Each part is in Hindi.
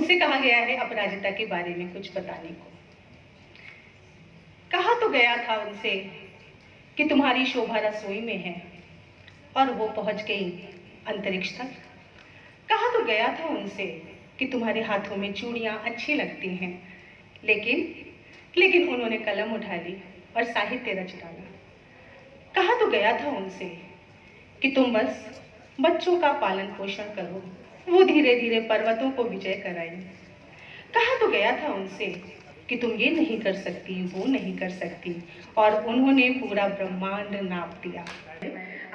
मुझसे कहा गया है अपराजिता के बारे में कुछ बताने को। कहा तो गया था उनसे कि तुम्हारी शोभा रसोई में है, और वो पहुंच गई अंतरिक्ष तक। कहा तो गया था उनसे कि तुम्हारे हाथों में चूड़ियां अच्छी लगती हैं, लेकिन उन्होंने कलम उठा ली और साहित्य रच डाला। कहा तो गया था उनसे कि तुम बस बच्चों का पालन पोषण करो, वो धीरे धीरे पर्वतों को विजय कराएंगे। कहा तो गया था उनसे कि तुम ये नहीं कर सकती, वो नहीं कर सकती, और उन्होंने पूरा ब्रह्मांड नाप दिया।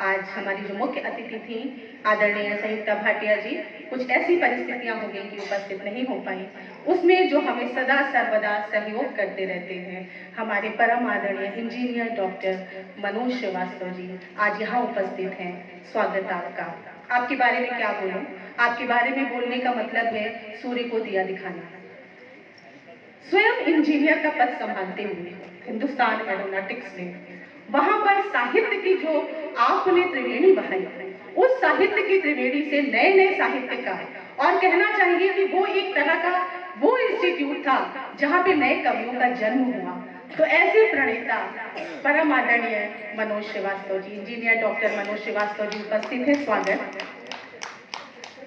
आज हमारी जो मुख्य अतिथि थी आदरणीय संयुक्ता भाटिया जी, कुछ ऐसी परिस्थितियां हो गई कि उपस्थित नहीं हो पाई, उसमें जो हमें सदा सर्वदा सहयोग करते रहते हैं हमारे परम आदरणीय इंजीनियर डॉक्टर मनोज श्रीवास्तव जी आज यहाँ उपस्थित हैं। स्वागत आपका। आपके बारे में क्या बोलूं? आपके बारे में बोलने का मतलब है सूर्य को दिया दिखाना। स्वयं इंजीनियर का पद संभालते हुए हिंदुस्तान एरोनॉटिक्स में वहां पर साहित्य की जो आपने त्रिवेणी बहाई, उस साहित्य की त्रिवेणी से नए नए साहित्यकार, और कहना चाहिए कि वो एक तरह का वो इंस्टीट्यूट था जहां पे नए कवियों का जन्म हुआ। तो ऐसे प्रणेता परम आदरणीय मनोज श्रीवास्तव जी, इंजीनियर डॉक्टर मनोज श्रीवास्तव जी उपस्थित है। स्वागत।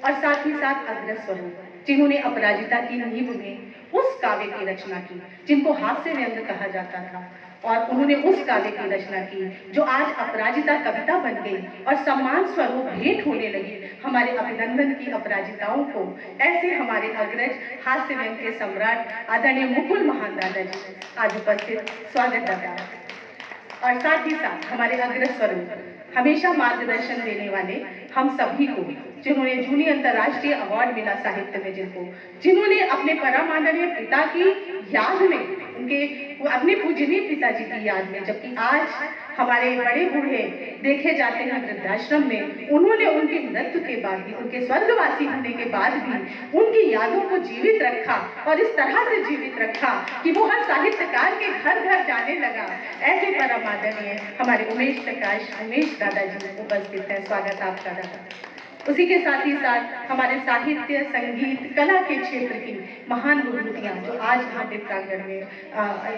और साथ ही साथ अग्रस्वरूप जिन्होंने अपराजिता की नींव में उस काव्य की रचना की जिनको हास्य व्यंग कहा जाता था, और उन्होंने उस काव्य की रचना की जो आज अपराजिता कविता बन गई और सम्मान स्वरूप भेंट होने लगी हमारे अभिनंदन की अपराजिताओं को। ऐसे हमारे अग्रज हास्य व्यंग के सम्राट आदरणीय मुकुल महान दादा जी आज उपस्थित। स्वागत दादा। और साथ ही साथ हमारे अग्रज स्वरूप हमेशा मार्गदर्शन देने वाले हम सभी को, जिन्होंने जूनियर अंतर्राष्ट्रीय अवार्ड मिला साहित्य में, जिन्होंने अपने परम आदरणीय पिता की याद में, उनके अपने पूजनीय पिताजी की याद में, जबकि आज हमारे बड़े बूढ़े देखे जाते हैं वृद्धाश्रम में, उन्होंने उनकी मृत्यु के बाद भी, उनके स्वर्गवासी होने के बाद भी उनकी यादों को जीवित रखा, और इस तरह से जीवित रखा कि वो हर साहित्यकार के घर घर जाने लगा। ऐसे परम आदरणीय हमारे उमेश प्रकाश उमेश दादाजी उपस्थित है। स्वागत आपका दादा। उसी के साथ ही साथ हमारे साहित्य संगीत कला के क्षेत्र की महान विभूतियां जो आज भव्य प्रांगण में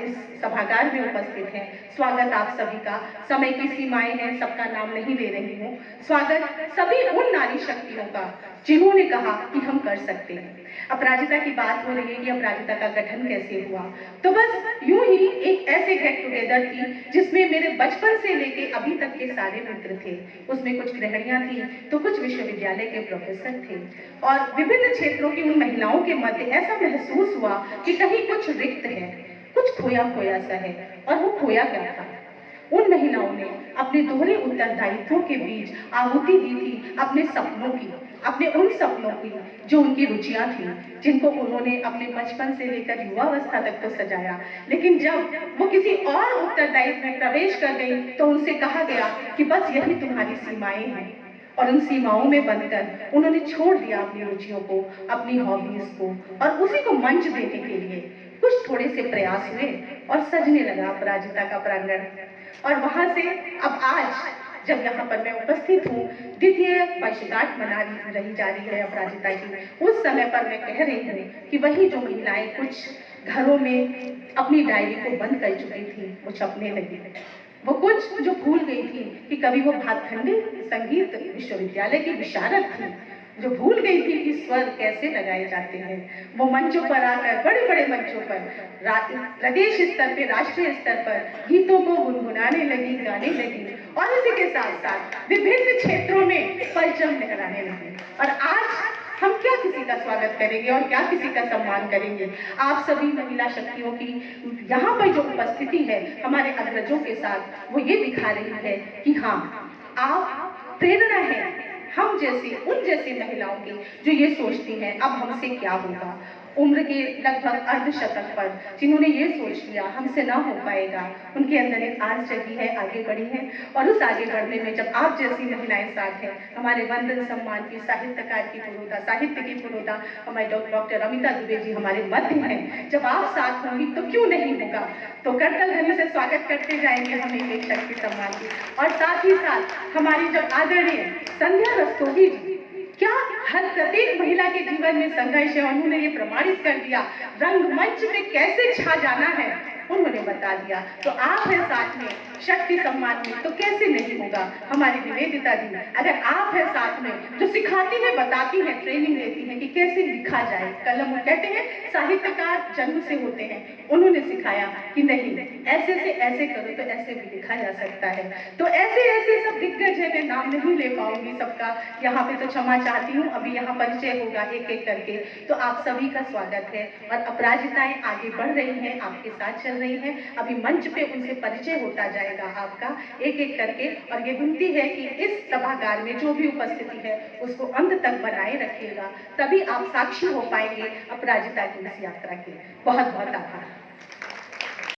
इस सभागार में उपस्थित हैं। स्वागत आप सभी का। समय की सीमाएं हैं, सबका नाम नहीं ले रही हूँ। स्वागत सभी उन नारी शक्तियों का जिन्होंने कहा कि हम कर सकते हैं। अपराजिता की बात हो रही है कि अपराजिता का गठन कैसे हुआ, तो बस यूं ही एक ऐसे गेट टुगेदर थी जिसमें मेरे बचपन से लेके अभी तक के सारे मित्र थे। उसमें कुछ गृहणियां थी तो कुछ विश्वविद्यालय के प्रोफेसर थे, और विभिन्न क्षेत्रों की उन महिलाओं के मध्य ऐसा महसूस हुआ कि कहीं कुछ रिक्त है, कुछ खोया खोया सा है। और वो खोया क्या था? उन महिलाओं ने अपने दोहरे उत्तरदायित्वों के बीच आहुति दी थी अपने सपनों की, अपने उन सपनों की जो उनकी रुचियां थी, जिनको उन्होंने अपने बचपन से लेकर युवावस्था तक तो सजाया, लेकिन जब वो किसी और उत्तरदायित्व में प्रवेश कर गई तो उनसे कहा गया कि बस यही तुम्हारी सीमाएं हैं। और उन सीमाओं में बंधकर उन्होंने छोड़ दिया अपनी रुचियों को, अपनी हॉबीज को, और उसी को मंच देने के लिए कुछ थोड़े से प्रयास हुए और सजने लगा अपराजिता का प्रांगण। और वहां से अब आज जब यहाँ पर मैं उपस्थित हूँ, द्वितीय वर्षगांठ मना रही जा रही है अपराजिता की, उस समय पर मैं कह रही हूँ कि वही जो महिलाएं कुछ घरों में अपनी डायरी को बंद कर चुकी थी, वो छपने लगी। वो कुछ जो भूल गई थी कि कभी वो भातखंडे संगीत विश्वविद्यालय की विशारद थी, जो भूल गई थी कि स्वर कैसे लगाए जाते हैं, वो मंचों पर आकर, बड़े बड़े मंचों पर, प्रदेश स्तर पे, राष्ट्रीय स्तर पर गीतों को गुनगुनाने लगी, गाने लगी, और इसी के साथ साथ विभिन्न क्षेत्रों में परचम लहराने लगी। और आज हम क्या किसी का स्वागत करेंगे और क्या किसी का सम्मान करेंगे? आप सभी महिला शक्तियों की यहाँ पर जो उपस्थिति है हमारे अग्रजों के साथ, वो ये दिखा रही है कि हाँ, आप प्रेरणा है हम जैसी, उन जैसी महिलाओं की जो ये सोचती हैं अब हमसे क्या होगा। उम्र के लगभग अर्धशतक पर जिन्होंने ये सोच लिया हमसे ना हो पाएगा, उनके अंदर एक आस जगी है, आगे बढ़ी है। और उस आगे बढ़ने में जब आप जैसी महिलाएं साथ हैं, हमारे वंदन सम्मान की साहित्यकार की पुरोधा, साहित्य की पुरोधा हमारे डॉक्टर अमिता दुबे जी हमारे मध्य हैं, जब आप साथ होंगी तो क्यों नहीं होगा। तो करतल ध्वनि से स्वागत करते जाएंगे हम एक शक्ति सम्मान की। और साथ ही साथ हमारी जब आदरणीय संध्या रस्तोगी जी, क्या हर प्रत्येक महिला के जीवन में संघर्ष है। उन्होंने ये प्रमाणित कर दिया, रंगमंच में कैसे छा जाना है उन्होंने बता दिया। तो आप हैं साथ में शक्ति सम्मान में, तो कैसे नहीं होगा। हमारी निवेदिता जी अगर आप हैं साथ में, जो सिखाती है, बताती है, ट्रेनिंग देती है कि कैसे लिखा जाए कलम। वो कहते हैं साहित्यकार जन्म से होते हैं, उन्होंने सिखाया कि नहीं ऐसे से ऐसे करो तो ऐसे भी लिखा जा सकता है। तो ऐसे ऐसे सब दिग्गज है, मैं नाम नहीं ले पाऊंगी सबका यहाँ पे, तो क्षमा चाहती हूँ। अभी यहाँ परिचय होगा एक एक करके। तो आप सभी का स्वागत है और अपराजिताएं आगे बढ़ रही हैं, आपके साथ चल रही हैं। अभी मंच पे उनसे परिचय होता जाएगा आपका एक एक करके। और ये विनती है कि इस सभागार में जो भी उपस्थिति है उसको अंत तक बनाए रखिएगा, तभी आप साक्षी हो पाएंगे अपराजिता की इस यात्रा के। बहुत बहुत आभार।